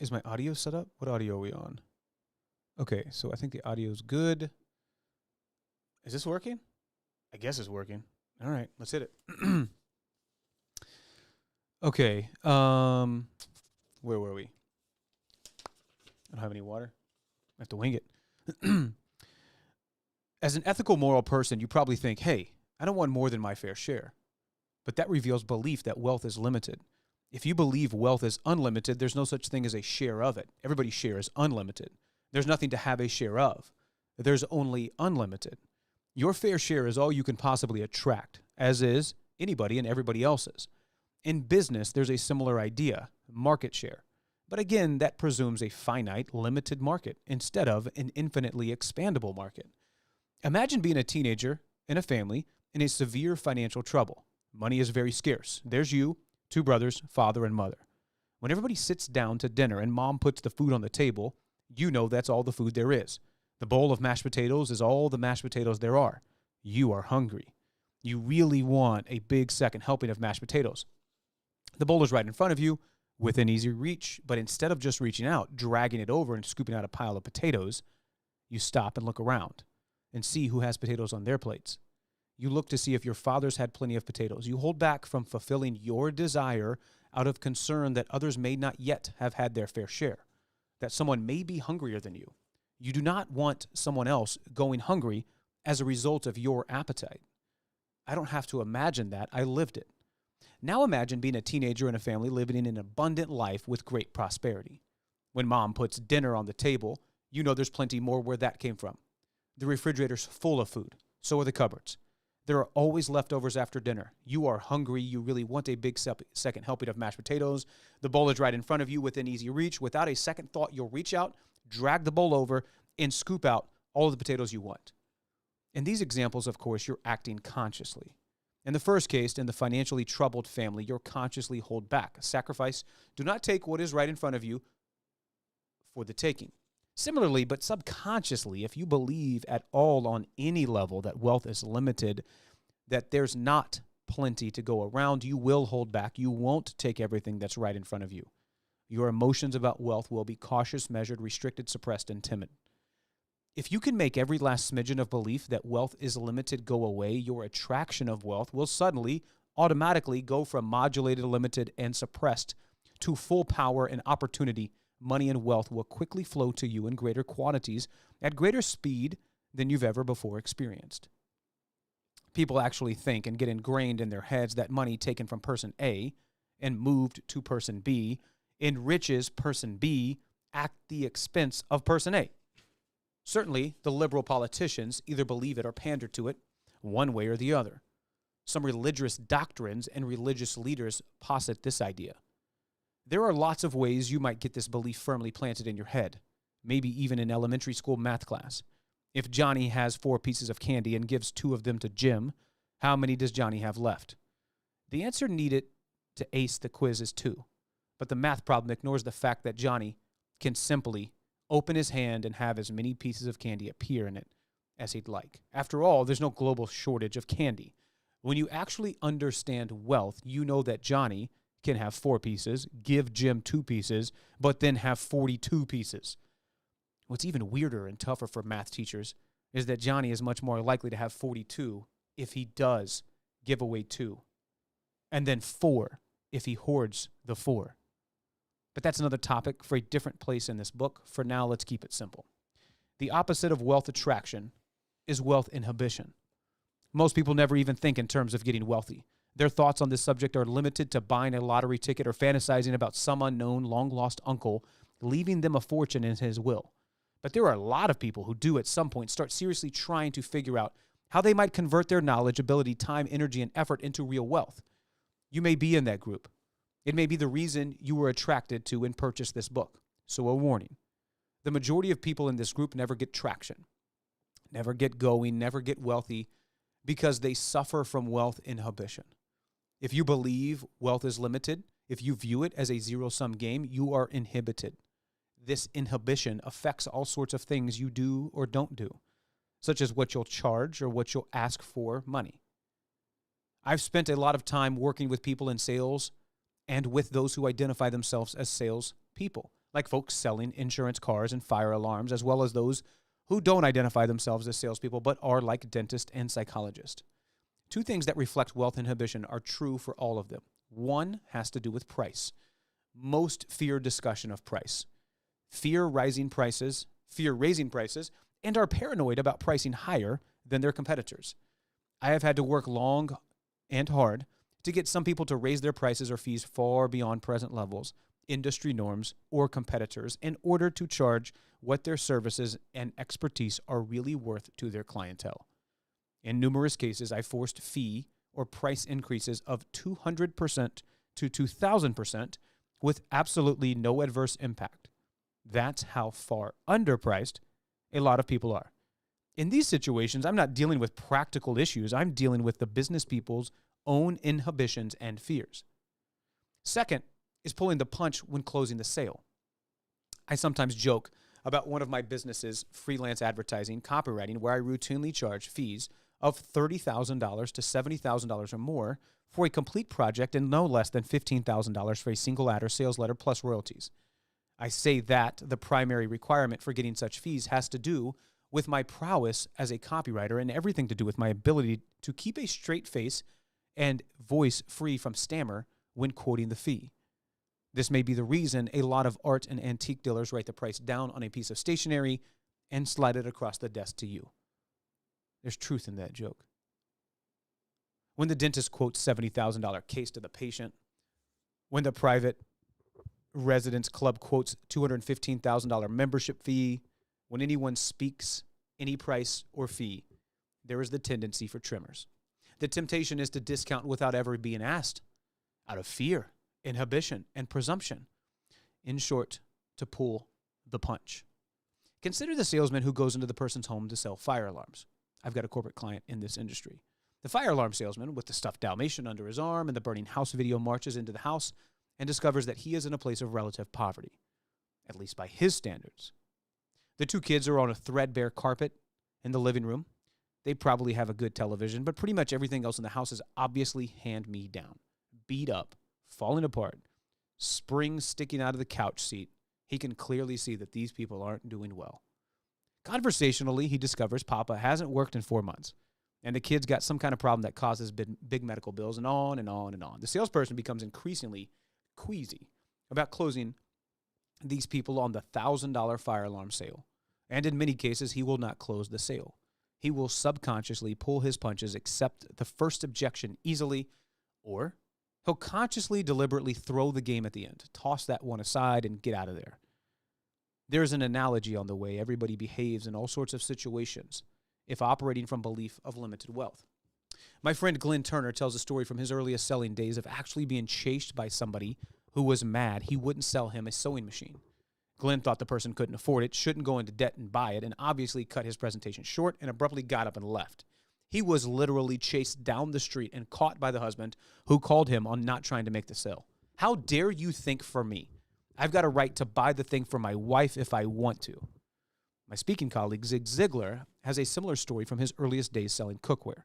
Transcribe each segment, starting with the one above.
Is my audio set up? What audio are we on? Okay, so I think the audio is good. Is this working? I guess it's working. All right, let's hit it. Okay, where were we? I don't have any water. I have to wing it. As an ethical, moral person, you probably think, hey, I don't want more than my fair share. But that reveals belief that wealth is limited. If you believe wealth is unlimited, there's no such thing as a share of it. Everybody's share is unlimited. There's nothing to have a share of. There's only unlimited. Your fair share is all you can possibly attract, as is anybody and everybody else's. In business, there's a similar idea, market share. But again, that presumes a finite, limited market instead of an infinitely expandable market. Imagine being a teenager in a family in a severe financial trouble. Money is very scarce. There's you, 2 brothers, father and mother. When everybody sits down to dinner and mom puts the food on the table, you know that's all the food there is. The bowl of mashed potatoes is all the mashed potatoes there are. You are hungry. You really want a big second helping of mashed potatoes. The bowl is right in front of you, within easy reach, but instead of just reaching out, dragging it over and scooping out a pile of potatoes, you stop and look around and see who has potatoes on their plates. You look to see if your fathers had plenty of potatoes. You hold back from fulfilling your desire out of concern that others may not yet have had their fair share, that someone may be hungrier than you. You do not want someone else going hungry as a result of your appetite. I don't have to imagine that. I lived it. Now imagine being a teenager in a family living in an abundant life with great prosperity. When mom puts dinner on the table, you know there's plenty more where that came from. The refrigerator's full of food. So are the cupboards. There are always leftovers after dinner. You are hungry. You really want a big second helping of mashed potatoes. The bowl is right in front of you within easy reach. Without a second thought, you'll reach out, drag the bowl over, and scoop out all of the potatoes you want. In these examples, of course, you're acting consciously. In the first case, in the financially troubled family, you're consciously hold back. Sacrifice. Do not take what is right in front of you for the taking. Similarly, but subconsciously, if you believe at all on any level that wealth is limited, that there's not plenty to go around, you will hold back. You won't take everything that's right in front of you. Your emotions about wealth will be cautious, measured, restricted, suppressed, and timid. If you can make every last smidgen of belief that wealth is limited go away, your attraction of wealth will suddenly, automatically go from modulated, limited, and suppressed to full power and opportunity. Money and wealth will quickly flow to you in greater quantities at greater speed than you've ever before experienced. People actually think and get ingrained in their heads that money taken from person A and moved to person B enriches person B at the expense of person A. Certainly, the liberal politicians either believe it or pander to it, one way or the other. Some religious doctrines and religious leaders posit this idea. There are lots of ways you might get this belief firmly planted in your head, maybe even in elementary school math class. If Johnny has 4 pieces of candy and gives 2 of them to Jim, how many does Johnny have left? The answer needed to ace the quiz is 2, but the math problem ignores the fact that Johnny can simply open his hand and have as many pieces of candy appear in it as he'd like. After all, there's no global shortage of candy. When you actually understand wealth, you know that Johnny can have 4 pieces, give Jim 2 pieces, but then have 42 pieces. What's even weirder and tougher for math teachers is that Johnny is much more likely to have 42 if he does give away 2, and then 4 if he hoards the 4. But that's another topic for a different place in this book. For now, let's keep it simple. The opposite of wealth attraction is wealth inhibition. Most people never even think in terms of getting wealthy. Their thoughts on this subject are limited to buying a lottery ticket or fantasizing about some unknown, long-lost uncle leaving them a fortune in his will. But there are a lot of people who do at some point start seriously trying to figure out how they might convert their knowledge, ability, time, energy, and effort into real wealth. You may be in that group. It may be the reason you were attracted to and purchased this book. So a warning. The majority of people in this group never get traction, never get going, never get wealthy because they suffer from wealth inhibition. If you believe wealth is limited, if you view it as a zero-sum game, you are inhibited. This inhibition affects all sorts of things you do or don't do, such as what you'll charge or what you'll ask for money. I've spent a lot of time working with people in sales and with those who identify themselves as sales people. like folks selling insurance, cars, and fire alarms, as well as those who don't identify themselves as salespeople but are like dentists and psychologists. Two things that reflect wealth inhibition are true for all of them. One has to do with price. Most fear discussion of price. Fear raising prices, and are paranoid about pricing higher than their competitors. I have had to work long and hard to get some people to raise their prices or fees far beyond present levels, industry norms, or competitors in order to charge what their services and expertise are really worth to their clientele. In numerous cases, I forced fee or price increases of 200% to 2,000% with absolutely no adverse impact. That's how far underpriced a lot of people are. In these situations, I'm not dealing with practical issues. I'm dealing with the business people's own inhibitions and fears. Second is pulling the punch when closing the sale. I sometimes joke about one of my businesses, freelance advertising, copywriting, where I routinely charge fees of $30,000 to $70,000 or more for a complete project and no less than $15,000 for a single ad or sales letter plus royalties. I say that the primary requirement for getting such fees has to do with my prowess as a copywriter and everything to do with my ability to keep a straight face and voice free from stammer when quoting the fee. This may be the reason a lot of art and antique dealers write the price down on a piece of stationery and slide it across the desk to you. There's truth in that joke. When the dentist quotes $70,000 case to the patient, when the private residence club quotes $215,000 membership fee, when anyone speaks any price or fee, there is the tendency for tremors. The temptation is to discount without ever being asked, out of fear, inhibition, and presumption. In short, to pull the punch. Consider the salesman who goes into the person's home to sell fire alarms. I've got a corporate client in this industry. The fire alarm salesman, with the stuffed Dalmatian under his arm and the burning house video, marches into the house and discovers that he is in a place of relative poverty, at least by his standards. The two kids are on a threadbare carpet in the living room. They probably have a good television, but pretty much everything else in the house is obviously hand-me-down, beat up, falling apart, springs sticking out of the couch seat. He can clearly see that these people aren't doing well. Conversationally, he discovers Papa hasn't worked in 4 months, and the kid's got some kind of problem that causes big medical bills, and on and on and on. The salesperson becomes increasingly queasy about closing these people on the $1,000 fire alarm sale. And in many cases, he will not close the sale. He will subconsciously pull his punches, accept the first objection easily, or he'll consciously, deliberately throw the game at the end, toss that one aside, and get out of there. There's an analogy on the way everybody behaves in all sorts of situations if operating from belief of limited wealth. My friend Glenn Turner tells a story from his earliest selling days of actually being chased by somebody who was mad he wouldn't sell him a sewing machine. Glenn thought the person couldn't afford it, shouldn't go into debt and buy it, and obviously cut his presentation short and abruptly got up and left. He was literally chased down the street and caught by the husband who called him on not trying to make the sale. How dare you think for me? I've got a right to buy the thing for my wife if I want to. My speaking colleague, Zig Ziglar, has a similar story from his earliest days selling cookware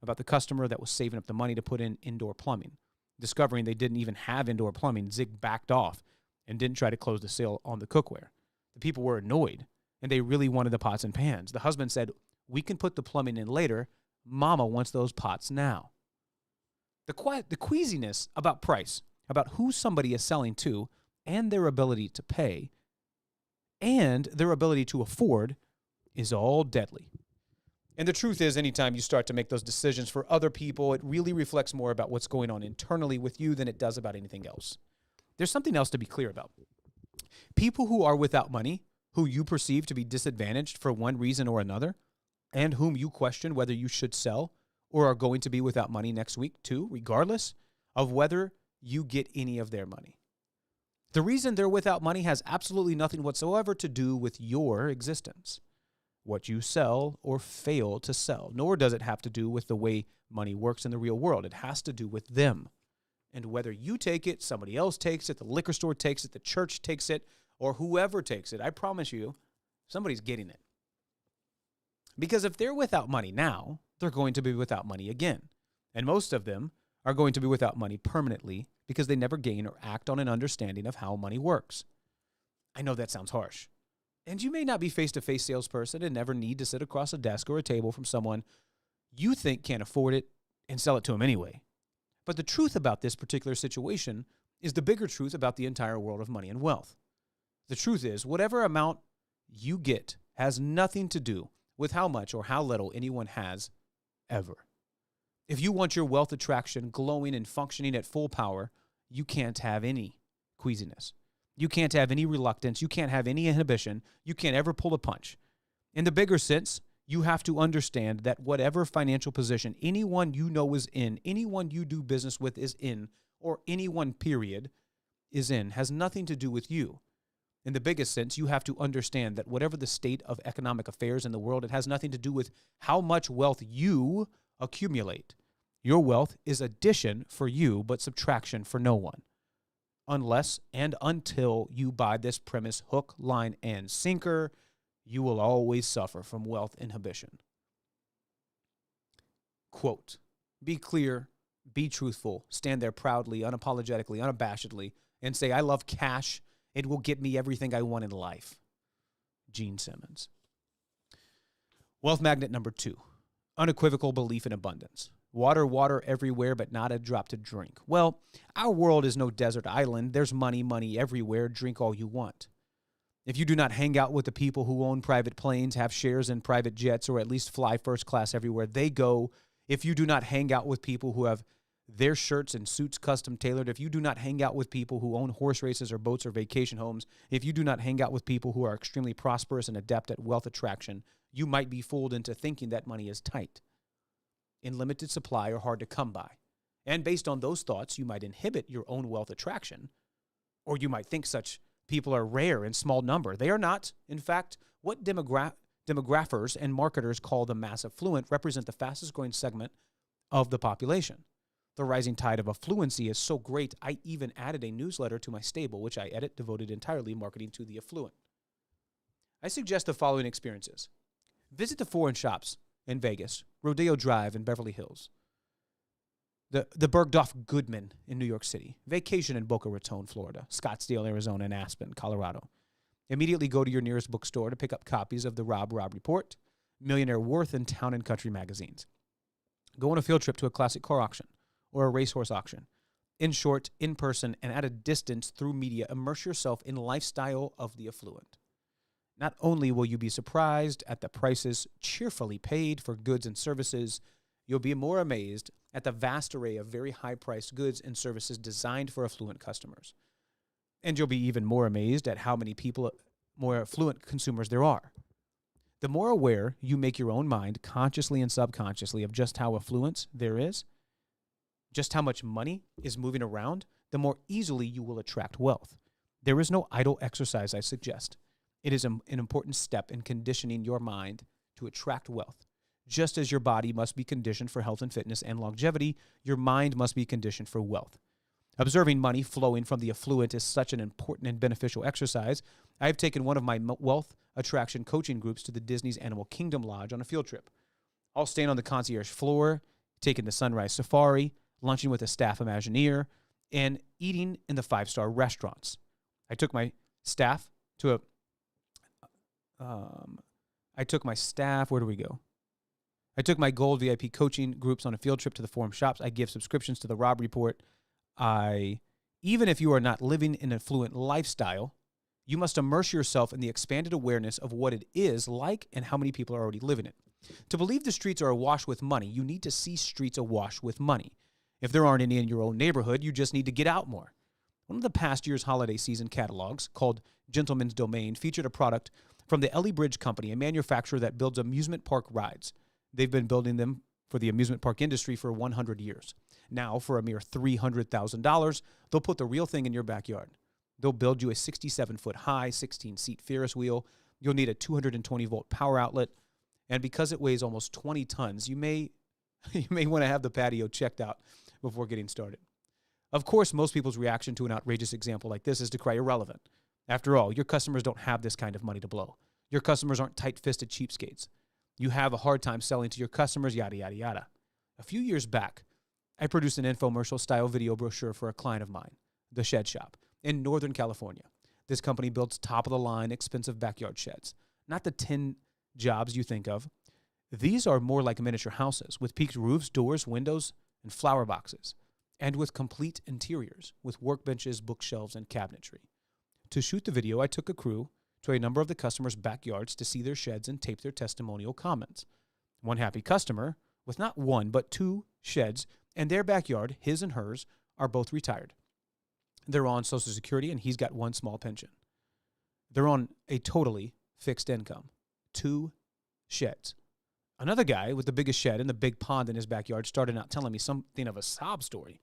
about the customer that was saving up the money to put in indoor plumbing. Discovering they didn't even have indoor plumbing, Zig backed off and didn't try to close the sale on the cookware. The people were annoyed, and they really wanted the pots and pans. The husband said, "We can put the plumbing in later. Mama wants those pots now." The queasiness about price, about who somebody is selling to, and their ability to pay, and their ability to afford, is all deadly. And the truth is, anytime you start to make those decisions for other people, it really reflects more about what's going on internally with you than it does about anything else. There's something else to be clear about. People who are without money, who you perceive to be disadvantaged for one reason or another, and whom you question whether you should sell or are going to be without money next week too, regardless of whether you get any of their money. The reason they're without money has absolutely nothing whatsoever to do with your existence, what you sell or fail to sell, nor does it have to do with the way money works in the real world. It has to do with them. And whether you take it, somebody else takes it, the liquor store takes it, the church takes it, or whoever takes it, I promise you, somebody's getting it. Because if they're without money now, they're going to be without money again. And most of them are going to be without money permanently because they never gain or act on an understanding of how money works. I know that sounds harsh. And you may not be face-to-face salesperson and never need to sit across a desk or a table from someone you think can't afford it and sell it to them anyway. But the truth about this particular situation is the bigger truth about the entire world of money and wealth. The truth is, whatever amount you get has nothing to do with how much or how little anyone has ever. If you want your wealth attraction glowing and functioning at full power, you can't have any queasiness. You can't have any reluctance. You can't have any inhibition. You can't ever pull a punch. In the bigger sense, you have to understand that whatever financial position anyone you know is in, anyone you do business with is in, or anyone, period, is in, has nothing to do with you. In the biggest sense, you have to understand that whatever the state of economic affairs in the world, it has nothing to do with how much wealth you accumulate. Your wealth is addition for you, but subtraction for no one. Unless and until you buy this premise hook, line, and sinker, you will always suffer from wealth inhibition. Quote, be clear, be truthful, stand there proudly, unapologetically, unabashedly, and say, I love cash. It will get me everything I want in life. Gene Simmons. Wealth magnet number 2, unequivocal belief in abundance. Water, water everywhere, but not a drop to drink. Well, our world is no desert island. There's money, money everywhere. Drink all you want. If you do not hang out with the people who own private planes, have shares in private jets, or at least fly first class everywhere they go, if you do not hang out with people who have their shirts and suits custom tailored, if you do not hang out with people who own horse races or boats or vacation homes, if you do not hang out with people who are extremely prosperous and adept at wealth attraction, you might be fooled into thinking that money is tight, in limited supply, or hard to come by. And based on those thoughts, you might inhibit your own wealth attraction, or you might think such people are rare in small number. They are not. In fact, what demographers and marketers call the mass affluent represent the fastest growing segment of the population. The rising tide of affluency is so great, I even added a newsletter to my stable, which I edit devoted entirely marketing to the affluent. I suggest the following experiences. Visit the foreign shops in Vegas, Rodeo Drive in Beverly Hills, the Bergdorf Goodman in New York City, vacation in Boca Raton, Florida, Scottsdale, Arizona, and Aspen, Colorado. Immediately go to your nearest bookstore to pick up copies of the Rob Report, Millionaire Worth, and Town and Country magazines. Go on a field trip to a classic car auction or a racehorse auction. In short, in person and at a distance through media, immerse yourself in lifestyle of the affluent. Not only will you be surprised at the prices cheerfully paid for goods and services, you'll be more amazed at the vast array of very high-priced goods and services designed for affluent customers. And you'll be even more amazed at how many more affluent consumers there are. The more aware you make your own mind, consciously and subconsciously, of just how affluence there is, just how much money is moving around, the more easily you will attract wealth. There is no idle exercise, I suggest. It is an important step in conditioning your mind to attract wealth. Just as your body must be conditioned for health and fitness and longevity, your mind must be conditioned for wealth. Observing money flowing from the affluent is such an important and beneficial exercise. I have taken one of my wealth attraction coaching groups to the Disney's Animal Kingdom Lodge on a field trip. I'll stand on the concierge floor, taking the sunrise safari, lunching with a staff Imagineer, and eating in the 5-star restaurants. I took my staff to where do we go? I took my gold VIP coaching groups on a field trip to the forum shops. I give subscriptions to the Rob Report. Even if you are not living an affluent lifestyle, you must immerse yourself in the expanded awareness of what it is like and how many people are already living it. To believe the streets are awash with money, you need to see streets awash with money. If there aren't any in your own neighborhood, you just need to get out more. One of the past year's holiday season catalogs, called Gentleman's Domain, featured a product from the Ellie Bridge Company, a manufacturer that builds amusement park rides. They've been building them for the amusement park industry for 100 years. Now, for a mere $300,000, they'll put the real thing in your backyard. They'll build you a 67-foot high, 16-seat Ferris wheel. You'll need a 220-volt power outlet. And because it weighs almost 20 tons, you may want to have the patio checked out before getting started. Of course, most people's reaction to an outrageous example like this is to cry irrelevant. After all, your customers don't have this kind of money to blow. Your customers aren't tight-fisted cheapskates. You have a hard time selling to your customers, yada, yada, yada. A few years back, I produced an infomercial-style video brochure for a client of mine, The Shed Shop, in Northern California. This company builds top-of-the-line, expensive backyard sheds. Not the 10 jobs you think of. These are more like miniature houses with peaked roofs, doors, windows, and flower boxes, and with complete interiors, with workbenches, bookshelves, and cabinetry. To shoot the video, I took a crew to a number of the customers' backyards to see their sheds and tape their testimonial comments. One happy customer, with not one but 2 sheds, and their backyard, his and hers, are both retired. They're on Social Security, and he's got 1 small pension. They're on a totally fixed income. 2 sheds. Another guy with the biggest shed and the big pond in his backyard started out telling me something of a sob story.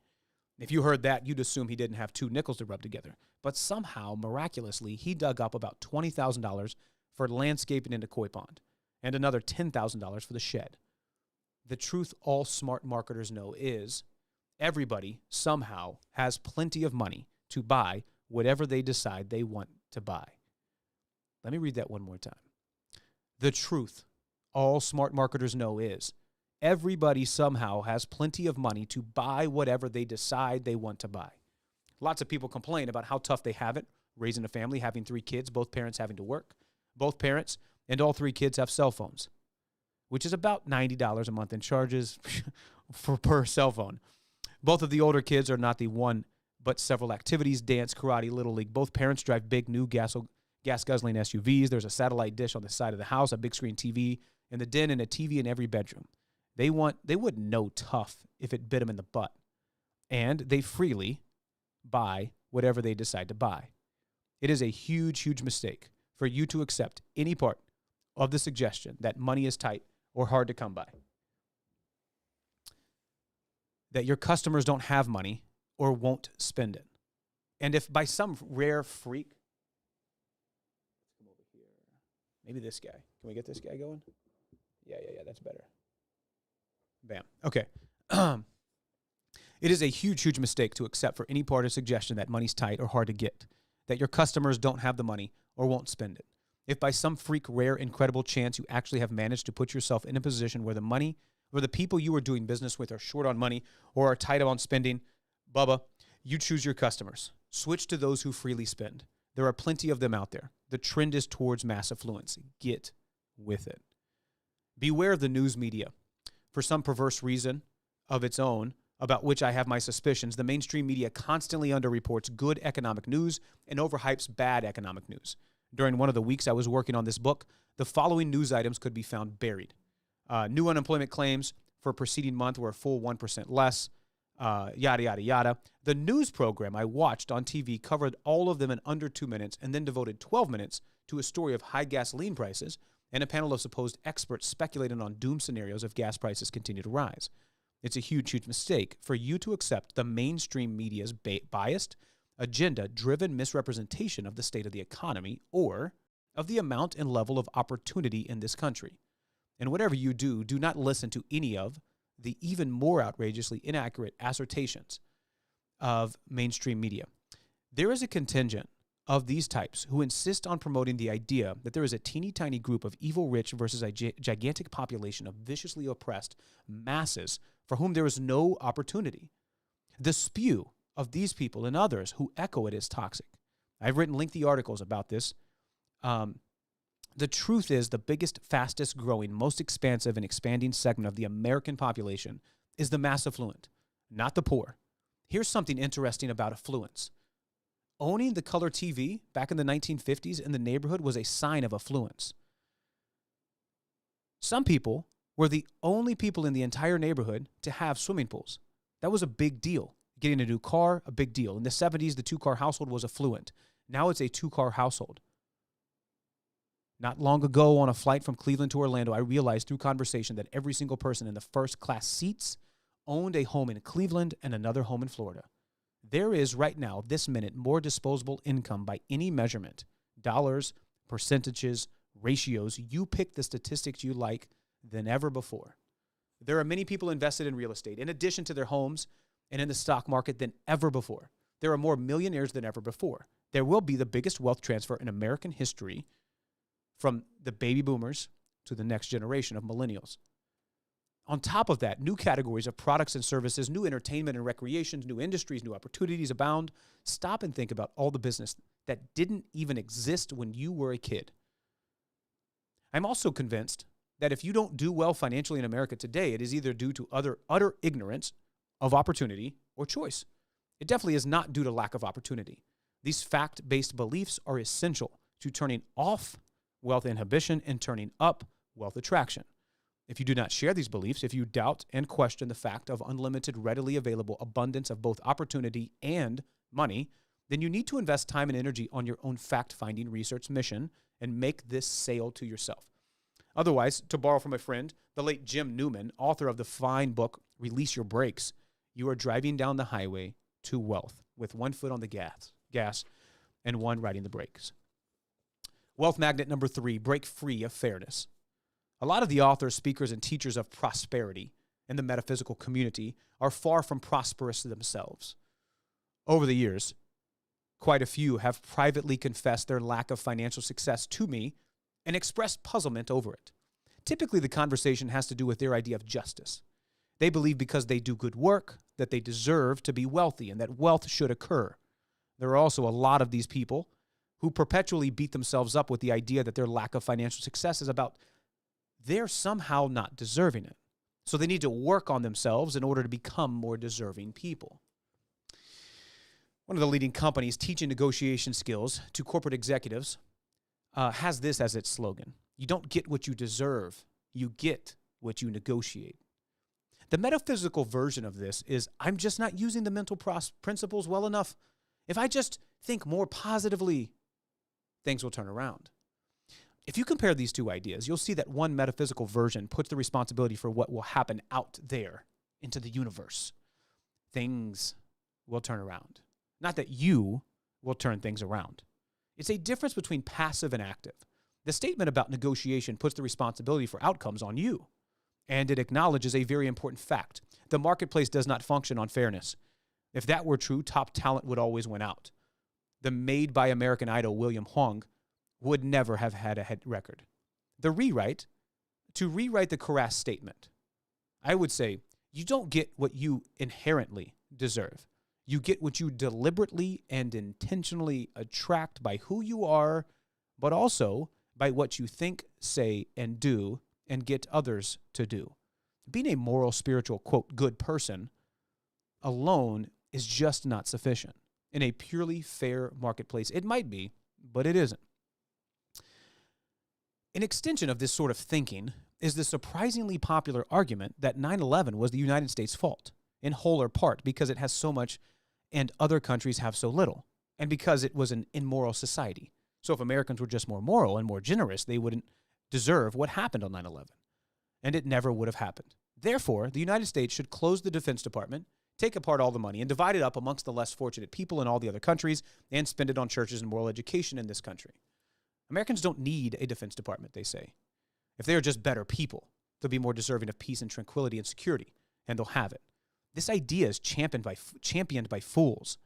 If you heard that, you'd assume he didn't have 2 nickels to rub together. But somehow, miraculously, he dug up about $20,000 for landscaping in the koi pond and another $10,000 for the shed. The truth all smart marketers know is everybody somehow has plenty of money to buy whatever they decide they want to buy. Let me read that one more time. The truth all smart marketers know is everybody somehow has plenty of money to buy whatever they decide they want to buy. Lots of people complain about how tough they have it, raising a family, having 3 kids, both parents having to work. Both parents and all 3 kids have cell phones, which is about $90 a month in charges per cell phone. Both of the older kids are not the one, but several activities, dance, karate, little league. Both parents drive big new gas-guzzling SUVs. There's a satellite dish on the side of the house, a big screen TV in the den, and a TV in every bedroom. They wouldn't know tough if it bit them in the butt. And they freely buy whatever they decide to buy. It is a huge, huge mistake for you to accept any part of the suggestion that money is tight or hard to come by. That your customers don't have money or won't spend it. And if by some rare freak, let's come over here. Maybe this guy. Can we get this guy going? Yeah, that's better. Bam. Okay. It is a huge, huge mistake to accept for any part of suggestion that money's tight or hard to get, that your customers don't have the money or won't spend it. If by some freak, rare, incredible chance you actually have managed to put yourself in a position where the people you are doing business with are short on money or are tight on spending, Bubba, you choose your customers. Switch to those who freely spend. There are plenty of them out there. The trend is towards mass affluence. Get with it. Beware of the news media. For some perverse reason of its own, about which I have my suspicions, the mainstream media constantly underreports good economic news and overhypes bad economic news. During one of the weeks I was working on this book, the following news items could be found buried. New unemployment claims for preceding month were a full 1% less, yada, yada, yada. The news program I watched on TV covered all of them in under 2 minutes and then devoted 12 minutes to a story of high gasoline prices and a panel of supposed experts speculating on doom scenarios if gas prices continue to rise. It's a huge, huge mistake for you to accept the mainstream media's biased, agenda-driven misrepresentation of the state of the economy or of the amount and level of opportunity in this country. And whatever you do, do not listen to any of the even more outrageously inaccurate assertions of mainstream media. There is a contingent of these types who insist on promoting the idea that there is a teeny tiny group of evil rich versus a gigantic population of viciously oppressed masses for whom there is no opportunity. The spew of these people and others who echo it is toxic. I've written lengthy articles about this. The truth is the biggest, fastest growing, most expansive and expanding segment of the American population is the mass affluent, not the poor. Here's something interesting about affluence. Owning the color TV back in the 1950s in the neighborhood was a sign of affluence. Some people were the only people in the entire neighborhood to have swimming pools. That was a big deal. Getting a new car, a big deal. In the 70s, the 2-car household was affluent. Now it's a 2-car household. Not long ago, on a flight from Cleveland to Orlando, I realized through conversation that every single person in the first-class seats owned a home in Cleveland and another home in Florida. There is right now, this minute, more disposable income by any measurement. Dollars, percentages, ratios. You pick the statistics you like than ever before. There are many people invested in real estate, in addition to their homes and in the stock market than ever before. There are more millionaires than ever before. There will be the biggest wealth transfer in American history from the baby boomers to the next generation of millennials. On top of that, new categories of products and services, new entertainment and recreation, new industries, new opportunities abound. Stop and think about all the business that didn't even exist when you were a kid. I'm also convinced that if you don't do well financially in America today, it is either due to utter ignorance of opportunity or choice. It definitely is not due to lack of opportunity. These fact-based beliefs are essential to turning off wealth inhibition and turning up wealth attraction. If you do not share these beliefs, if you doubt and question the fact of unlimited, readily available abundance of both opportunity and money, then you need to invest time and energy on your own fact-finding research mission and make this sale to yourself. Otherwise, to borrow from a friend, the late Jim Newman, author of the fine book, Release Your Brakes, you are driving down the highway to wealth with one foot on the gas and one riding the brakes. Wealth magnet number 3, break free of fairness. A lot of the authors, speakers, and teachers of prosperity in the metaphysical community are far from prosperous themselves. Over the years, quite a few have privately confessed their lack of financial success to me and expressed puzzlement over it. Typically, the conversation has to do with their idea of justice. They believe because they do good work that they deserve to be wealthy and that wealth should occur. There are also a lot of these people who perpetually beat themselves up with the idea that their lack of financial success is about they're somehow not deserving it. So they need to work on themselves in order to become more deserving people. One of the leading companies teaching negotiation skills to corporate executives has this as its slogan: you don't get what you deserve, you get what you negotiate. The metaphysical version of this is I'm just not using the mental principles well enough. If I just think more positively, things will turn around. If you compare these two ideas, you'll see that one metaphysical version puts the responsibility for what will happen out there into the universe. Things will turn around. Not that you will turn things around. It's a difference between passive and active. The statement about negotiation puts the responsibility for outcomes on you, and it acknowledges a very important fact. The marketplace does not function on fairness. If that were true, top talent would always win out. The made by American Idol William Hung would never have had a hit record. To rewrite the Karass statement, I would say, you don't get what you inherently deserve. You get what you deliberately and intentionally attract by who you are, but also by what you think, say, and do, and get others to do. Being a moral, spiritual, quote, good person alone is just not sufficient. In a purely fair marketplace, it might be, but it isn't. An extension of this sort of thinking is the surprisingly popular argument that 9/11 was the United States' fault, in whole or part, because it has so much and other countries have so little, and because it was an immoral society. So if Americans were just more moral and more generous, they wouldn't deserve what happened on 9/11, and it never would have happened. Therefore, the United States should close the Defense Department, take apart all the money, and divide it up amongst the less fortunate people in all the other countries, and spend it on churches and moral education in this country. Americans don't need a Defense Department, they say. If they are just better people, they'll be more deserving of peace and tranquility and security, and they'll have it. This idea is championed by fools.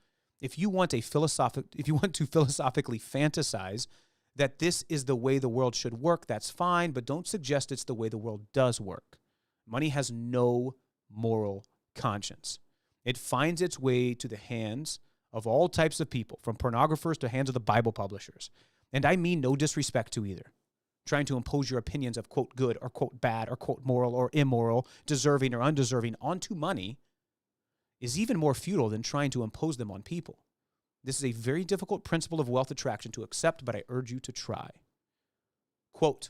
If you want to philosophically fantasize that this is the way the world should work, that's fine, but don't suggest it's the way the world does work. Money has no moral conscience. It finds its way to the hands of all types of people, from pornographers to hands of the Bible publishers. And I mean no disrespect to either. Trying to impose your opinions of, quote, good or, quote, bad or, quote, moral or immoral, deserving or undeserving onto money is even more futile than trying to impose them on people. This is a very difficult principle of wealth attraction to accept, but I urge you to try. Quote,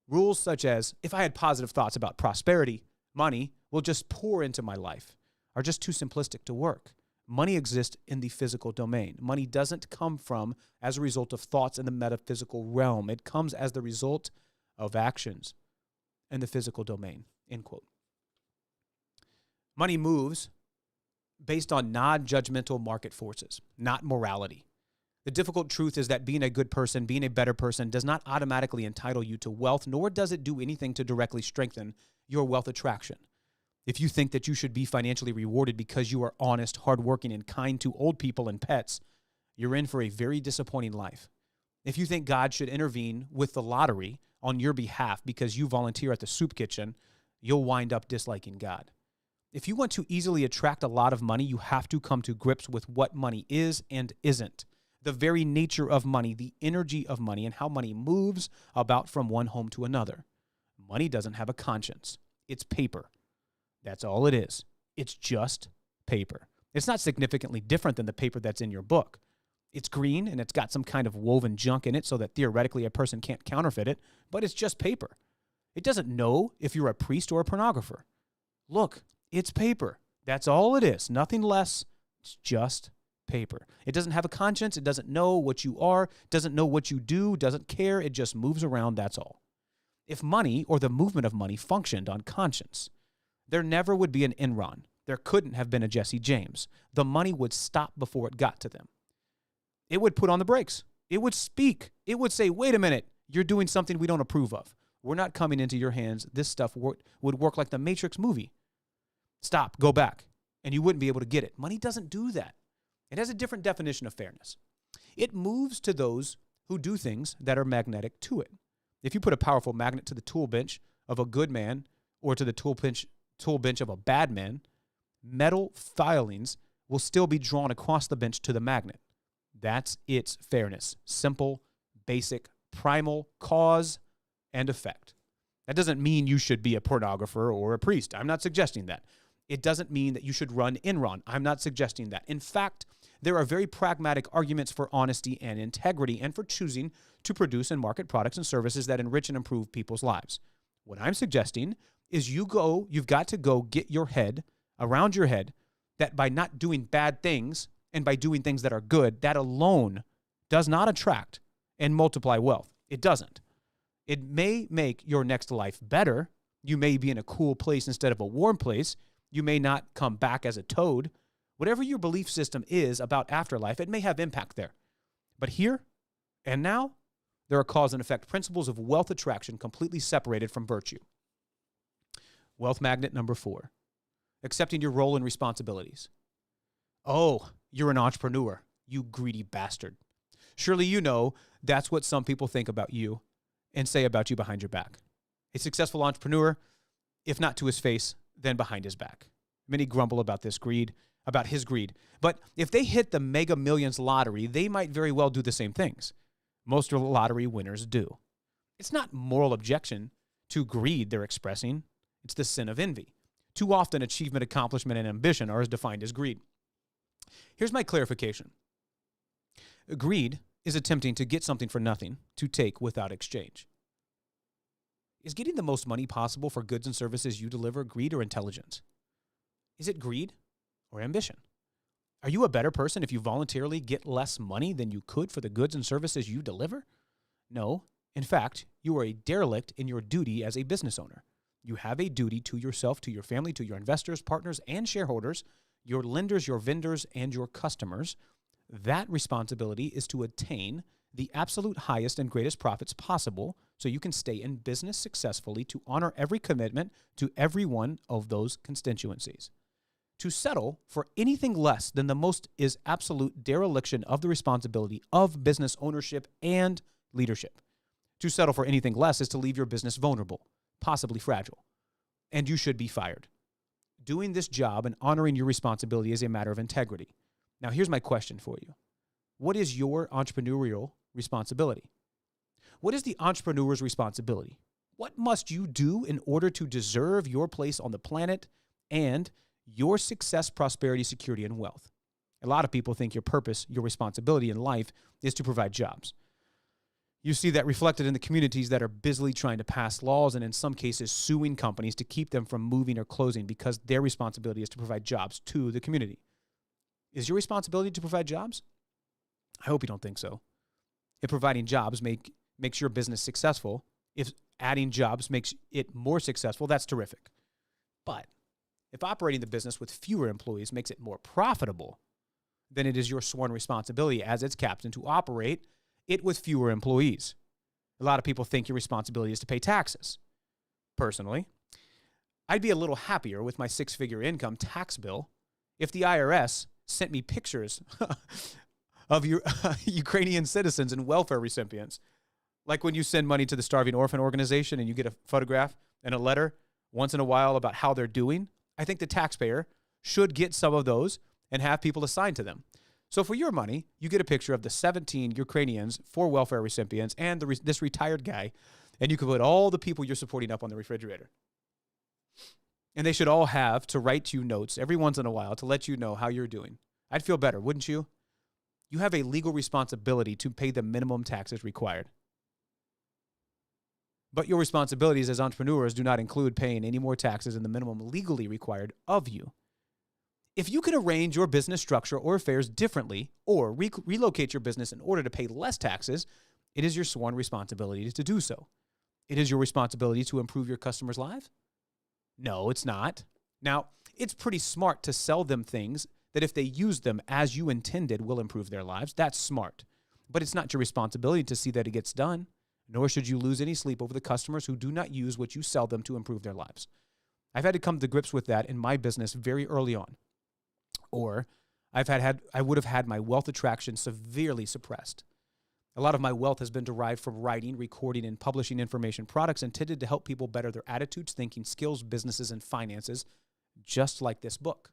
rules such as, if I had positive thoughts about prosperity, money will just pour into my life, are just too simplistic to work. Money exists in the physical domain. Money doesn't come from as a result of thoughts in the metaphysical realm. It comes as the result of actions in the physical domain, end quote. Money moves based on non-judgmental market forces, not morality. The difficult truth is that being a good person, being a better person, does not automatically entitle you to wealth, nor does it do anything to directly strengthen your wealth attraction. If you think that you should be financially rewarded because you are honest, hardworking, and kind to old people and pets, you're in for a very disappointing life. If you think God should intervene with the lottery on your behalf because you volunteer at the soup kitchen, you'll wind up disliking God. If you want to easily attract a lot of money, you have to come to grips with what money is and isn't. the very nature of money, the energy of money, and how money moves about from one home to another. Money doesn't have a conscience. It's paper. That's all it is. It's just paper. It's not significantly different than the paper that's in your book. It's green and it's got some kind of woven junk in it so that theoretically a person can't counterfeit it, but it's just paper. It doesn't know if you're a priest or a pornographer. Look, it's paper. That's all it is. Nothing less. It's just paper. It doesn't have a conscience. It doesn't know what you are, doesn't know what you do, doesn't care. It just moves around. That's all. If money or the movement of money functioned on conscience, there never would be an Enron. There couldn't have been a Jesse James. The money would stop before it got to them. It would put on the brakes. It would speak. It would say, wait a minute, you're doing something we don't approve of. We're not coming into your hands. This stuff would work like the Matrix movie. Stop, go back. And you wouldn't be able to get it. Money doesn't do that. It has a different definition of fairness. It moves to those who do things that are magnetic to it. If you put a powerful magnet to the tool bench of a good man or to the tool bench of a bad man, metal filings will still be drawn across the bench to the magnet. That's its fairness. Simple, basic, primal, cause and effect. That doesn't mean you should be a pornographer or a priest. I'm not suggesting that. It doesn't mean that you should run Enron. I'm not suggesting that. In fact, there are very pragmatic arguments for honesty and integrity and for choosing to produce and market products and services that enrich and improve people's lives. What I'm suggesting is you've got to go get your head around your head that by not doing bad things and by doing things that are good, that alone does not attract and multiply wealth. It doesn't. It may make your next life better. You may be in a cool place instead of a warm place. You may not come back as a toad. Whatever your belief system is about afterlife, it may have impact there. But here and now, there are cause and effect principles of wealth attraction completely separated from virtue. Wealth magnet number 4, accepting your role and responsibilities. Oh, you're an entrepreneur, you greedy bastard. Surely you know that's what some people think about you and say about you behind your back. A successful entrepreneur, if not to his face, then behind his back. Many grumble about his greed. But if they hit the Mega Millions lottery, they might very well do the same things. Most lottery winners do. It's not moral objection to greed they're expressing. It's the sin of envy. Too often, achievement, accomplishment, and ambition are as defined as greed. Here's my clarification. Greed is attempting to get something for nothing, to take without exchange. Is getting the most money possible for goods and services you deliver greed or intelligence? Is it greed or ambition? Are you a better person if you voluntarily get less money than you could for the goods and services you deliver? No. In fact, you are a derelict in your duty as a business owner. You have a duty to yourself, to your family, to your investors, partners, and shareholders, your lenders, your vendors, and your customers. That responsibility is to attain the absolute highest and greatest profits possible so you can stay in business successfully to honor every commitment to every one of those constituencies. To settle for anything less than the most is absolute dereliction of the responsibility of business ownership and leadership. To settle for anything less is to leave your business vulnerable, possibly fragile, and you should be fired. Doing this job and honoring your responsibility is a matter of integrity. Now, here's my question for you. What is your entrepreneurial responsibility? What is the entrepreneur's responsibility? What must you do in order to deserve your place on the planet and your success, prosperity, security, and wealth? A lot of people think your purpose, your responsibility in life is to provide jobs. You see that reflected in the communities that are busily trying to pass laws and in some cases suing companies to keep them from moving or closing because their responsibility is to provide jobs to the community. Is your responsibility to provide jobs? I hope you don't think so. If providing jobs makes your business successful, if adding jobs makes it more successful, that's terrific. But if operating the business with fewer employees makes it more profitable, then it is your sworn responsibility as its captain to operate it with fewer employees. A lot of people think your responsibility is to pay taxes. Personally, I'd be a little happier with my 6-figure income tax bill if the IRS sent me pictures of your Ukrainian citizens and welfare recipients. Like when you send money to the Starving Orphan Organization and you get a photograph and a letter once in a while about how they're doing, I think the taxpayer should get some of those and have people assigned to them. So for your money, you get a picture of the 17 Ukrainians, 4 welfare recipients, and this retired guy, and you can put all the people you're supporting up on the refrigerator. And they should all have to write you notes every once in a while to let you know how you're doing. I'd feel better, wouldn't you? You have a legal responsibility to pay the minimum taxes required. But your responsibilities as entrepreneurs do not include paying any more taxes than the minimum legally required of you. If you can arrange your business structure or affairs differently or relocate your business in order to pay less taxes, it is your sworn responsibility to do so. It is your responsibility to improve your customers' lives? No, it's not. Now, it's pretty smart to sell them things that if they use them as you intended will improve their lives. That's smart. But it's not your responsibility to see that it gets done, nor should you lose any sleep over the customers who do not use what you sell them to improve their lives. I've had to come to grips with that in my business very early on. Or I would have had my wealth attraction severely suppressed. A lot of my wealth has been derived from writing, recording, and publishing information products intended to help people better their attitudes, thinking, skills, businesses, and finances, just like this book.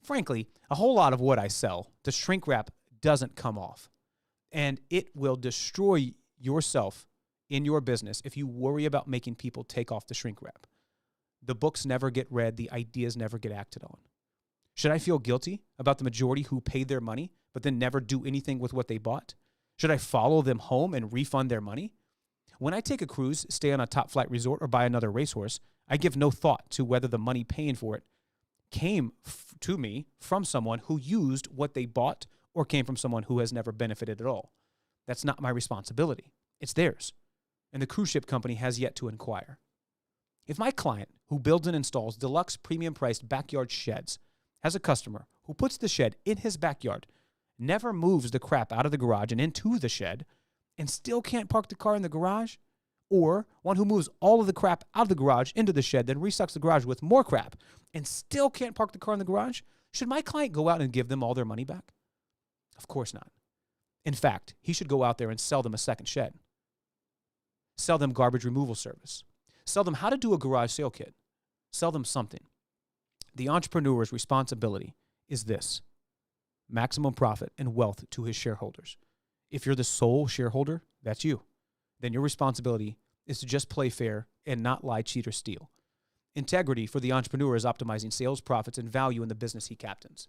Frankly, a whole lot of what I sell, the shrink wrap doesn't come off. And it will destroy yourself in your business if you worry about making people take off the shrink wrap. The books never get read. The ideas never get acted on. Should I feel guilty about the majority who paid their money but then never do anything with what they bought? Should I follow them home and refund their money? When I take a cruise, stay on a top flight resort, or buy another racehorse, I give no thought to whether the money paying for it came to me from someone who used what they bought or came from someone who has never benefited at all. That's not my responsibility. It's theirs. And the cruise ship company has yet to inquire. If my client, who builds and installs deluxe premium-priced backyard sheds, has a customer who puts the shed in his backyard, never moves the crap out of the garage and into the shed, and still can't park the car in the garage, or one who moves all of the crap out of the garage into the shed, then restocks the garage with more crap, and still can't park the car in the garage, should my client go out and give them all their money back? Of course not. In fact, he should go out there and sell them a second shed. Sell them garbage removal service. Sell them how to do a garage sale kit. Sell them something. The entrepreneur's responsibility is this: maximum profit and wealth to his shareholders. If you're the sole shareholder, that's you. Then your responsibility is to just play fair and not lie, cheat, or steal. Integrity for the entrepreneur is optimizing sales, profits, and value in the business he captains.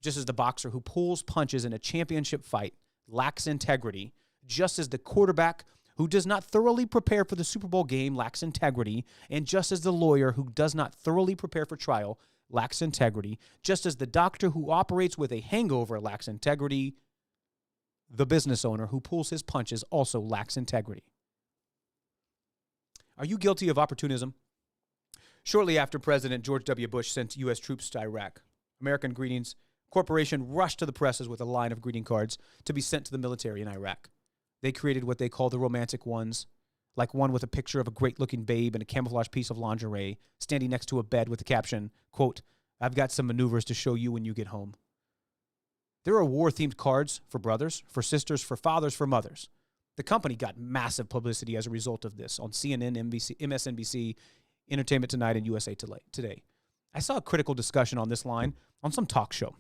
Just as the boxer who pulls punches in a championship fight lacks integrity, just as the quarterback who does not thoroughly prepare for the Super Bowl game lacks integrity, and just as the lawyer who does not thoroughly prepare for trial lacks integrity, just as the doctor who operates with a hangover lacks integrity, the business owner who pulls his punches also lacks integrity. Are you guilty of opportunism? Shortly after President George W. Bush sent U.S. troops to Iraq, American Greetings Corporation rushed to the presses with a line of greeting cards to be sent to the military in Iraq. They created what they call the romantic ones, like one with a picture of a great-looking babe in a camouflage piece of lingerie standing next to a bed with the caption, quote, "I've got some maneuvers to show you when you get home." There are war-themed cards for brothers, for sisters, for fathers, for mothers. The company got massive publicity as a result of this on CNN, NBC, MSNBC, Entertainment Tonight, and USA Today. I saw a critical discussion on this line on some talk show.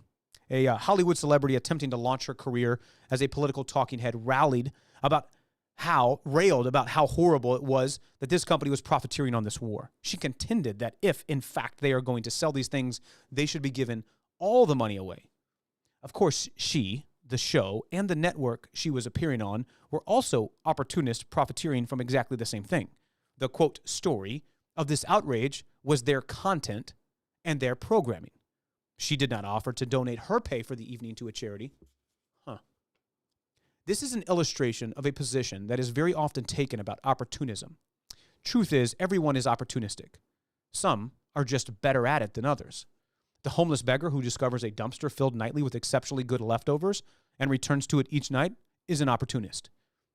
A Hollywood celebrity attempting to launch her career as a political talking head railed about how horrible it was that this company was profiteering on this war. She contended that if, in fact, they are going to sell these things, they should be given all the money away. Of course, she, the show, and the network she was appearing on were also opportunist profiteering from exactly the same thing. The, quote, story of this outrage was their content and their programming. She did not offer to donate her pay for the evening to a charity. This is an illustration of a position that is very often taken about opportunism. Truth is, everyone is opportunistic. Some are just better at it than others. The homeless beggar who discovers a dumpster filled nightly with exceptionally good leftovers and returns to it each night is an opportunist.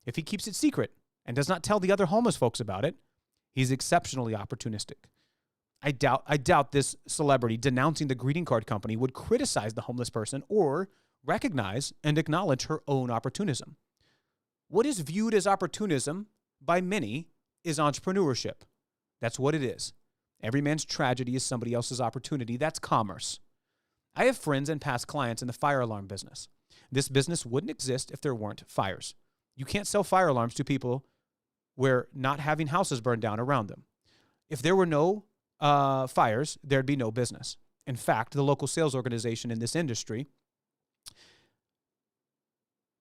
If he keeps it secret and does not tell the other homeless folks about it, he's exceptionally opportunistic. I doubt this celebrity denouncing the greeting card company would criticize the homeless person or recognize and acknowledge her own opportunism. What is viewed as opportunism by many is entrepreneurship. That's what it is. Every man's tragedy is somebody else's opportunity. That's commerce. I have friends and past clients in the fire alarm business. This business wouldn't exist if there weren't fires. You can't sell fire alarms to people where not having houses burned down around them. If there were no fires, there'd be no business. In fact, the local sales organization in this industry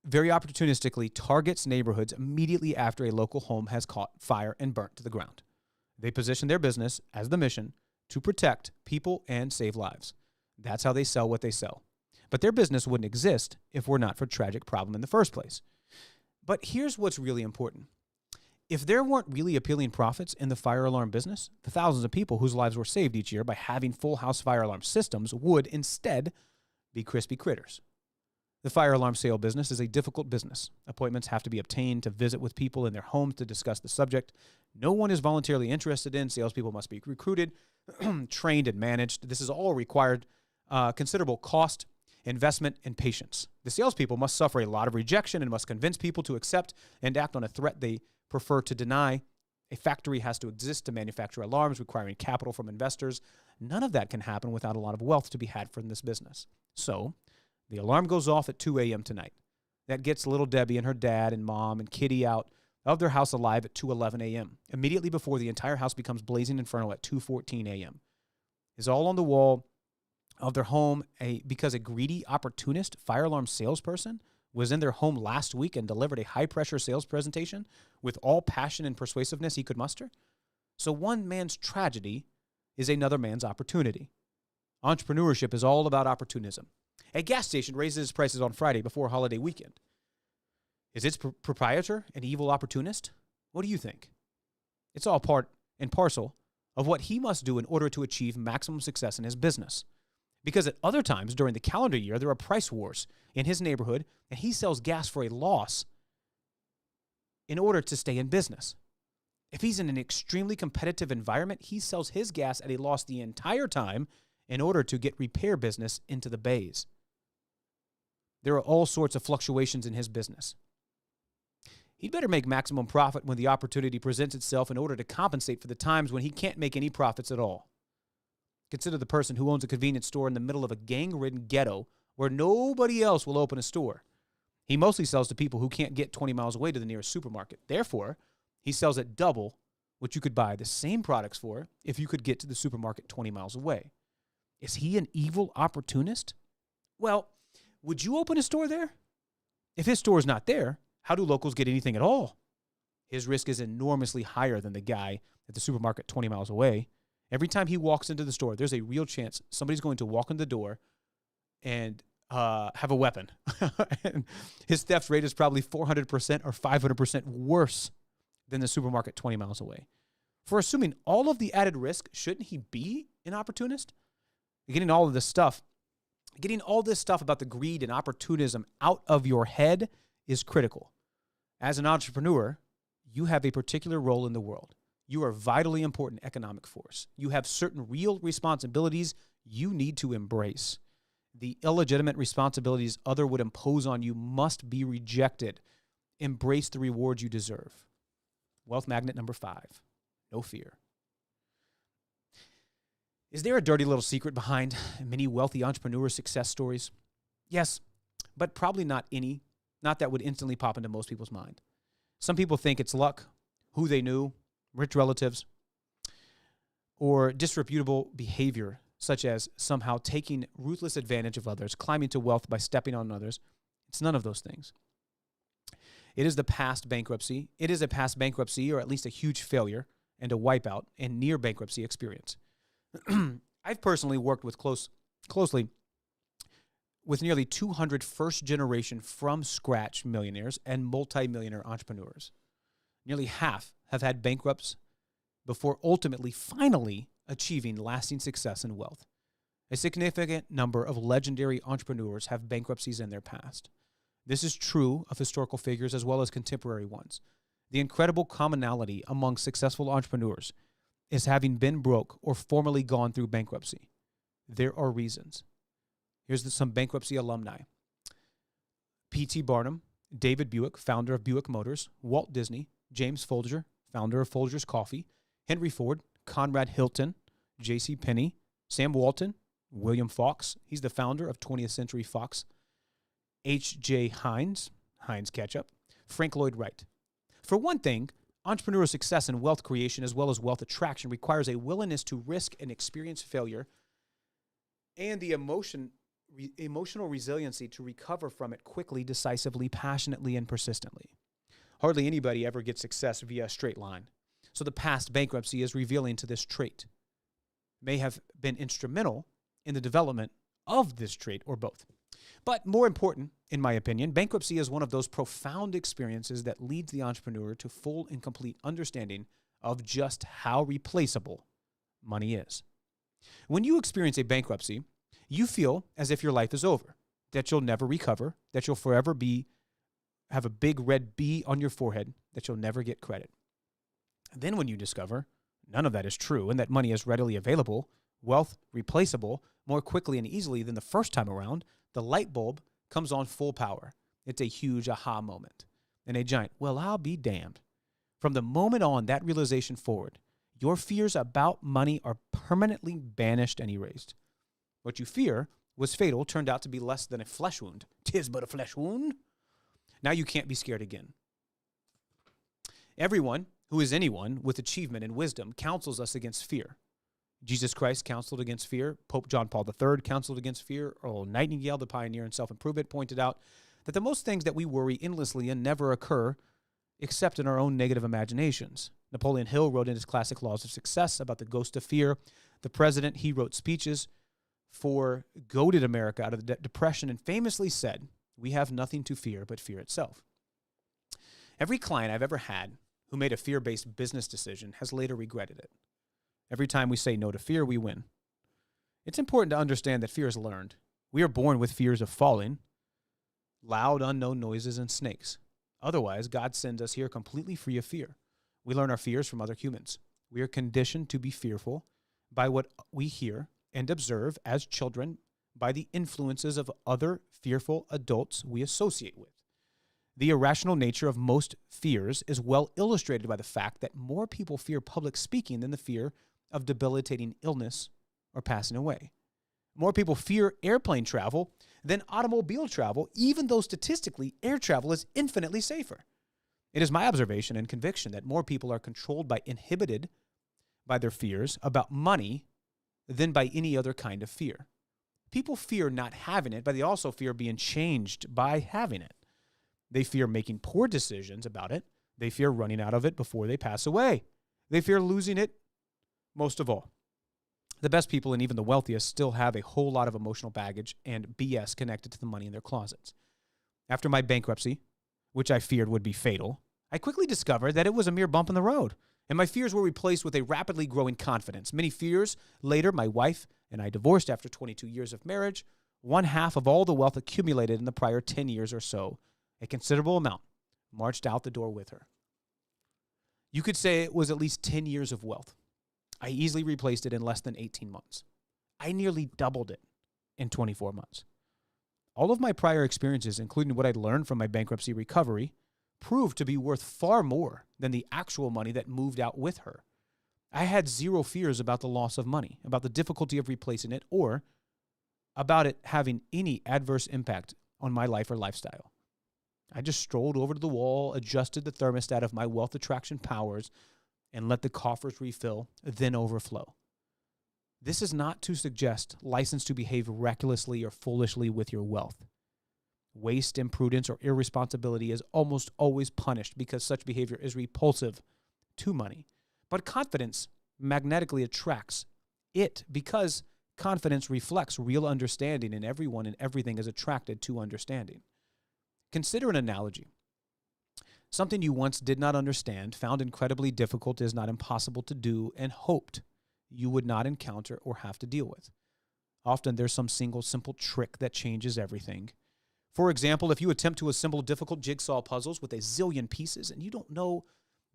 very opportunistically targets neighborhoods immediately after a local home has caught fire and burnt to the ground. They position their business as the mission to protect people and save lives. That's how they sell what they sell. But their business wouldn't exist if were not for a tragic problem in the first place. But here's what's really important. If there weren't really appealing profits in the fire alarm business, the thousands of people whose lives were saved each year by having full house fire alarm systems would instead be crispy critters. The fire alarm sale business is a difficult business. Appointments have to be obtained to visit with people in their homes to discuss the subject. No one is voluntarily interested in. Salespeople must be recruited, trained, and managed. This is all required considerable cost, investment, and patience. The salespeople must suffer a lot of rejection and must convince people to accept and act on a threat they prefer to deny. A factory has to exist to manufacture alarms, requiring capital from investors. None of that can happen without a lot of wealth to be had from this business. So, the alarm goes off at 2 a.m. tonight. That gets little Debbie and her dad and mom and Kitty out of their house alive at 2:11 a.m., immediately before the entire house becomes blazing inferno at 2:14 a.m. Is all on the wall of their home because a greedy, opportunist fire alarm salesperson was in their home last week and delivered a high-pressure sales presentation with all passion and persuasiveness he could muster? So one man's tragedy is another man's opportunity. Entrepreneurship is all about opportunism. A gas station raises its prices on Friday before a holiday weekend. Is its proprietor an evil opportunist? What do you think? It's all part and parcel of what he must do in order to achieve maximum success in his business. Because at other times during the calendar year, there are price wars in his neighborhood, and he sells gas for a loss in order to stay in business. If he's in an extremely competitive environment, he sells his gas at a loss the entire time in order to get repair business into the bays. There are all sorts of fluctuations in his business. He'd better make maximum profit when the opportunity presents itself in order to compensate for the times when he can't make any profits at all. Consider the person who owns a convenience store in the middle of a gang-ridden ghetto where nobody else will open a store. He mostly sells to people who can't get 20 miles away to the nearest supermarket. Therefore, he sells at double what you could buy the same products for if you could get to the supermarket 20 miles away. Is he an evil opportunist? Well, would you open a store there? If his store is not there, how do locals get anything at all? His risk is enormously higher than the guy at the supermarket 20 miles away. Every time he walks into the store, there's a real chance somebody's going to walk in the door and have a weapon. And his theft rate is probably 400% or 500% worse than the supermarket 20 miles away. For assuming all of the added risk, shouldn't he be an opportunist? Getting all this stuff about the greed and opportunism out of your head is critical. As an entrepreneur, you have a particular role in the world. You are a vitally important economic force. You have certain real responsibilities you need to embrace. The illegitimate responsibilities others would impose on you must be rejected. Embrace the rewards you deserve. Wealth magnet number 5, no fear. Is there a dirty little secret behind many wealthy entrepreneur success stories? Yes, but probably not that would instantly pop into most people's mind. Some people think it's luck, who they knew, rich relatives, or disreputable behavior, such as somehow taking ruthless advantage of others, climbing to wealth by stepping on others. It's none of those things. It is a past bankruptcy, or at least a huge failure and a wipeout and near bankruptcy experience. I've personally worked closely with nearly 200 first-generation from-scratch millionaires and multimillionaire entrepreneurs. Nearly half have had bankrupts before finally achieving lasting success and wealth. A significant number of legendary entrepreneurs have bankruptcies in their past. This is true of historical figures as well as contemporary ones. The incredible commonality among successful entrepreneurs is having been broke or formerly gone through bankruptcy. There are reasons. Here's some bankruptcy alumni. P.T. Barnum, David Buick, founder of Buick Motors, Walt Disney, James Folger, founder of Folgers Coffee, Henry Ford, Conrad Hilton, J.C. Penney, Sam Walton, William Fox. He's the founder of 20th Century Fox. H.J. Heinz, Heinz Ketchup, Frank Lloyd Wright. For one thing, entrepreneurial success and wealth creation, as well as wealth attraction, requires a willingness to risk and experience failure and the emotional resiliency to recover from it quickly, decisively, passionately, and persistently. Hardly anybody ever gets success via a straight line. So the past bankruptcy is revealing to this trait. May have been instrumental in the development of this trait or both. But more important, in my opinion, bankruptcy is one of those profound experiences that leads the entrepreneur to full and complete understanding of just how replaceable money is. When you experience a bankruptcy, you feel as if your life is over, that you'll never recover, that you'll forever have a big red B on your forehead, that you'll never get credit. Then when you discover none of that is true and that money is readily available, wealth replaceable more quickly and easily than the first time around, the light bulb comes on full power. It's a huge aha moment and a giant, well, I'll be damned. From the moment on that realization forward, your fears about money are permanently banished and erased. What you fear was fatal turned out to be less than a flesh wound. 'Tis but a flesh wound. Now you can't be scared again. Everyone who is anyone with achievement and wisdom counsels us against fear. Jesus Christ counseled against fear. Pope John Paul III counseled against fear. Earl Nightingale, the pioneer in self-improvement, pointed out that the most things that we worry endlessly and never occur except in our own negative imaginations. Napoleon Hill wrote in his classic Laws of Success about the ghost of fear. The president, he wrote speeches for goaded America out of the Depression and famously said, "We have nothing to fear but fear itself." Every client I've ever had who made a fear-based business decision has later regretted it. Every time we say no to fear, we win. It's important to understand that fear is learned. We are born with fears of falling, loud, unknown noises, and snakes. Otherwise, God sends us here completely free of fear. We learn our fears from other humans. We are conditioned to be fearful by what we hear and observe as children by the influences of other fearful adults we associate with. The irrational nature of most fears is well illustrated by the fact that more people fear public speaking than the fear of debilitating illness or passing away. More people fear airplane travel than automobile travel, even though statistically air travel is infinitely safer. It is my observation and conviction that more people are inhibited by their fears about money than by any other kind of fear. People fear not having it, but they also fear being changed by having it. They fear making poor decisions about it. They fear running out of it before they pass away. They fear losing it most of all. The best people and even the wealthiest still have a whole lot of emotional baggage and BS connected to the money in their closets. After my bankruptcy, which I feared would be fatal, I quickly discovered that it was a mere bump in the road, and my fears were replaced with a rapidly growing confidence. Many years later, my wife and I divorced after 22 years of marriage, one half of all the wealth accumulated in the prior 10 years or so, a considerable amount, marched out the door with her. You could say it was at least 10 years of wealth. I easily replaced it in less than 18 months. I nearly doubled it in 24 months. All of my prior experiences, including what I'd learned from my bankruptcy recovery, proved to be worth far more than the actual money that moved out with her. I had zero fears about the loss of money, about the difficulty of replacing it, or about it having any adverse impact on my life or lifestyle. I just strolled over to the wall, adjusted the thermostat of my wealth attraction powers, and let the coffers refill, then overflow. This is not to suggest license to behave recklessly or foolishly with your wealth. Waste, imprudence, or irresponsibility is almost always punished because such behavior is repulsive to money. But confidence magnetically attracts it because confidence reflects real understanding, and everyone and everything is attracted to understanding. Consider an analogy. Something you once did not understand, found incredibly difficult, is not impossible to do, and hoped you would not encounter or have to deal with. Often there's some single simple trick that changes everything. For example, if you attempt to assemble difficult jigsaw puzzles with a zillion pieces and you don't know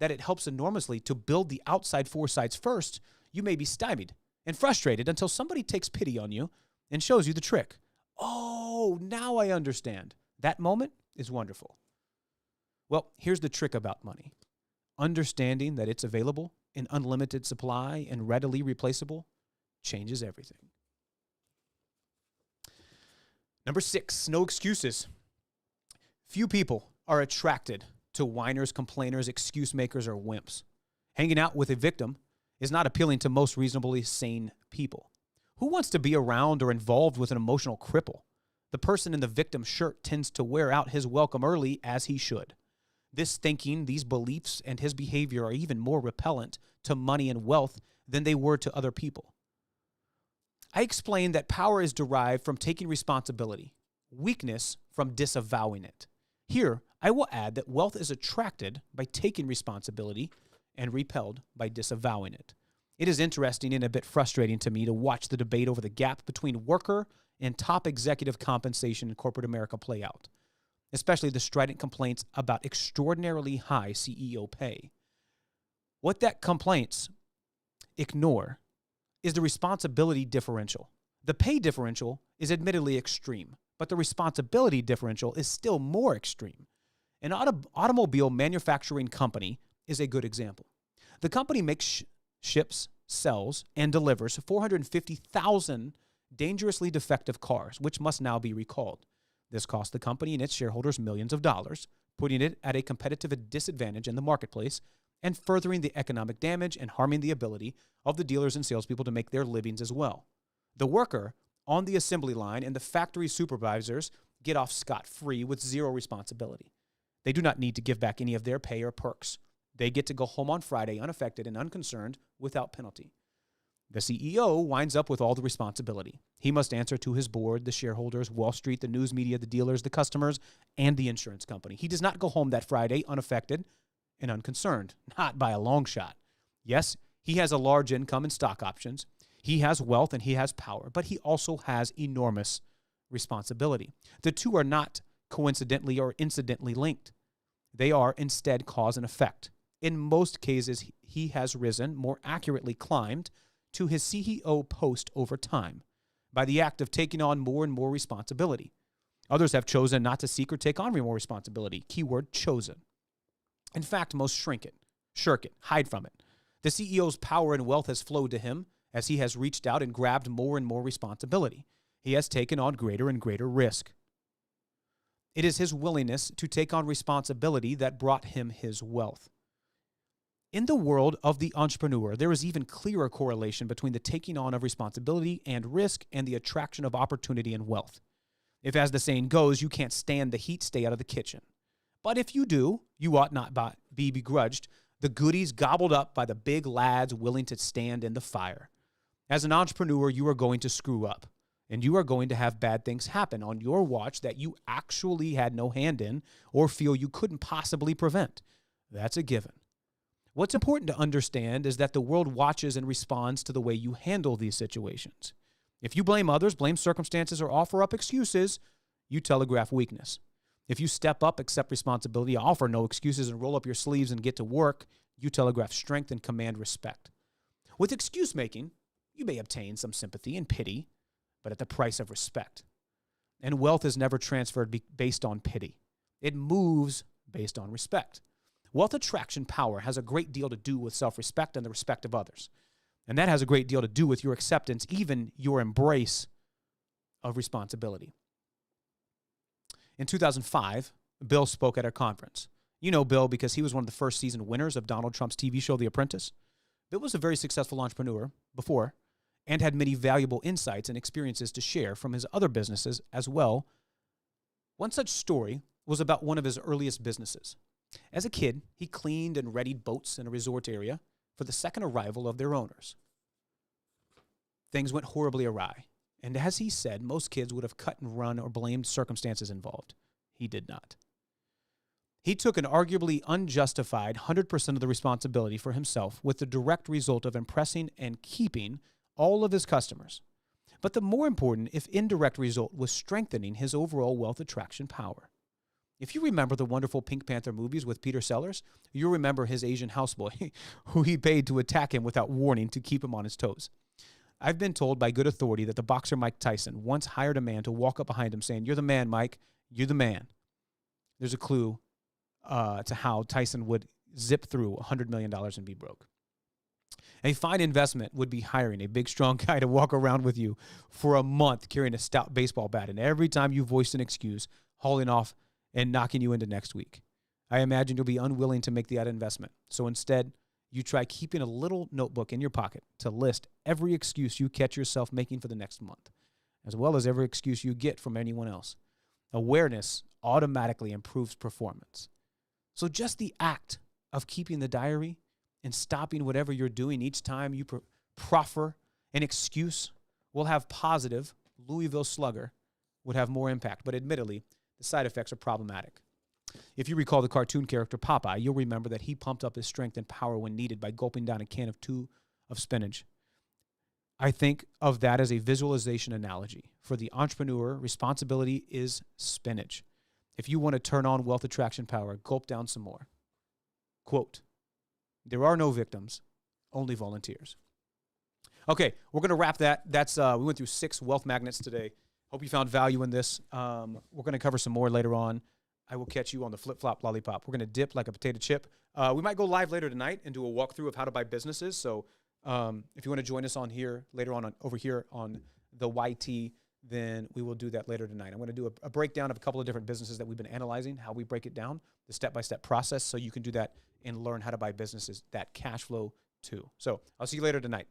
that it helps enormously to build the outside four sides first, you may be stymied and frustrated until somebody takes pity on you and shows you the trick. Oh, now I understand. That moment is wonderful. Well, here's the trick about money. Understanding that it's available in unlimited supply and readily replaceable changes everything. Number 6, no excuses. Few people are attracted to whiners, complainers, excuse makers, or wimps. Hanging out with a victim is not appealing to most reasonably sane people. Who wants to be around or involved with an emotional cripple? The person in the victim shirt tends to wear out his welcome early, as he should. This thinking, these beliefs, and his behavior are even more repellent to money and wealth than they were to other people. I explained that power is derived from taking responsibility, weakness from disavowing it. Here, I will add that wealth is attracted by taking responsibility and repelled by disavowing it. It is interesting and a bit frustrating to me to watch the debate over the gap between worker and top executive compensation in corporate America play out, especially the strident complaints about extraordinarily high CEO pay. What that complaints ignore is the responsibility differential. The pay differential is admittedly extreme, but the responsibility differential is still more extreme. An automobile manufacturing company is a good example. The company makes ships, sells, and delivers 450,000 dangerously defective cars, which must now be recalled. This cost the company and its shareholders millions of dollars, putting it at a competitive disadvantage in the marketplace and furthering the economic damage and harming the ability of the dealers and salespeople to make their livings as well. The worker on the assembly line and the factory supervisors get off scot-free with zero responsibility. They do not need to give back any of their pay or perks. They get to go home on Friday unaffected and unconcerned without penalty. The CEO winds up with all the responsibility. He must answer to his board, the shareholders, Wall Street, the news media, the dealers, the customers, and the insurance company. He does not go home that Friday unaffected and unconcerned, not by a long shot. Yes, he has a large income and stock options. He has wealth and he has power, but he also has enormous responsibility. The two are not coincidentally or incidentally linked. They are instead cause and effect. In most cases, he has risen, more accurately climbed, to his CEO post over time by the act of taking on more and more responsibility. Others have chosen not to seek or take on more responsibility. Keyword chosen. In fact, most shrink it, shirk it, hide from it. The CEO's power and wealth has flowed to him as he has reached out and grabbed more and more responsibility. He has taken on greater and greater risk. It is his willingness to take on responsibility that brought him his wealth. In the world of the entrepreneur, there is even clearer correlation between the taking on of responsibility and risk and the attraction of opportunity and wealth. If, as the saying goes, you can't stand the heat, stay out of the kitchen. But if you do, you ought not be begrudged the goodies gobbled up by the big lads willing to stand in the fire. As an entrepreneur, you are going to screw up, and you are going to have bad things happen on your watch that you actually had no hand in or feel you couldn't possibly prevent. That's a given. What's important to understand is that the world watches and responds to the way you handle these situations. If you blame others, blame circumstances, or offer up excuses, you telegraph weakness. If you step up, accept responsibility, offer no excuses, and roll up your sleeves and get to work, you telegraph strength and command respect. With excuse making, you may obtain some sympathy and pity, but at the price of respect. And wealth is never transferred based on pity. It moves based on respect. Wealth attraction power has a great deal to do with self-respect and the respect of others. And that has a great deal to do with your acceptance, even your embrace of responsibility. In 2005, Bill spoke at our conference. You know Bill because he was one of the first season winners of Donald Trump's TV show, The Apprentice. Bill was a very successful entrepreneur before and had many valuable insights and experiences to share from his other businesses as well. One such story was about one of his earliest businesses. As a kid, he cleaned and readied boats in a resort area for the second arrival of their owners. Things went horribly awry, and as he said, most kids would have cut and run or blamed circumstances involved. He did not. He took an arguably unjustified 100% of the responsibility for himself with the direct result of impressing and keeping all of his customers. But the more important, if indirect result, was strengthening his overall wealth attraction power. If you remember the wonderful Pink Panther movies with Peter Sellers, you'll remember his Asian houseboy who he paid to attack him without warning to keep him on his toes. I've been told by good authority that the boxer Mike Tyson once hired a man to walk up behind him saying, "You're the man, Mike. You're the man." There's a clue to how Tyson would zip through $100 million and be broke. A fine investment would be hiring a big, strong guy to walk around with you for a month carrying a stout baseball bat, and every time you voiced an excuse, hauling off and knocking you into next week. I imagine you'll be unwilling to make that investment. So instead, you try keeping a little notebook in your pocket to list every excuse you catch yourself making for the next month, as well as every excuse you get from anyone else. Awareness automatically improves performance. So just the act of keeping the diary and stopping whatever you're doing each time you proffer an excuse will have positive. Louisville Slugger would have more impact, but admittedly, the side effects are problematic. If you recall the cartoon character Popeye, you'll remember that he pumped up his strength and power when needed by gulping down a can of spinach. I think of that as a visualization analogy. For the entrepreneur, responsibility is spinach. If you want to turn on wealth attraction power, gulp down some more. Quote, there are no victims, only volunteers. Okay, we're going to wrap that. We went through 6 wealth magnets today. Hope you found value in this. We're going to cover some more later on. I will catch you on the flip-flop lollipop. We're going to dip like a potato chip. We might go live later tonight and do a walkthrough of how to buy businesses. So if you want to join us on here later on over here on the YT, then we will do that later tonight. I'm going to do a breakdown of a couple of different businesses that we've been analyzing, how we break it down, the step-by-step process, so you can do that and learn how to buy businesses that cash flow too. So I'll see you later tonight.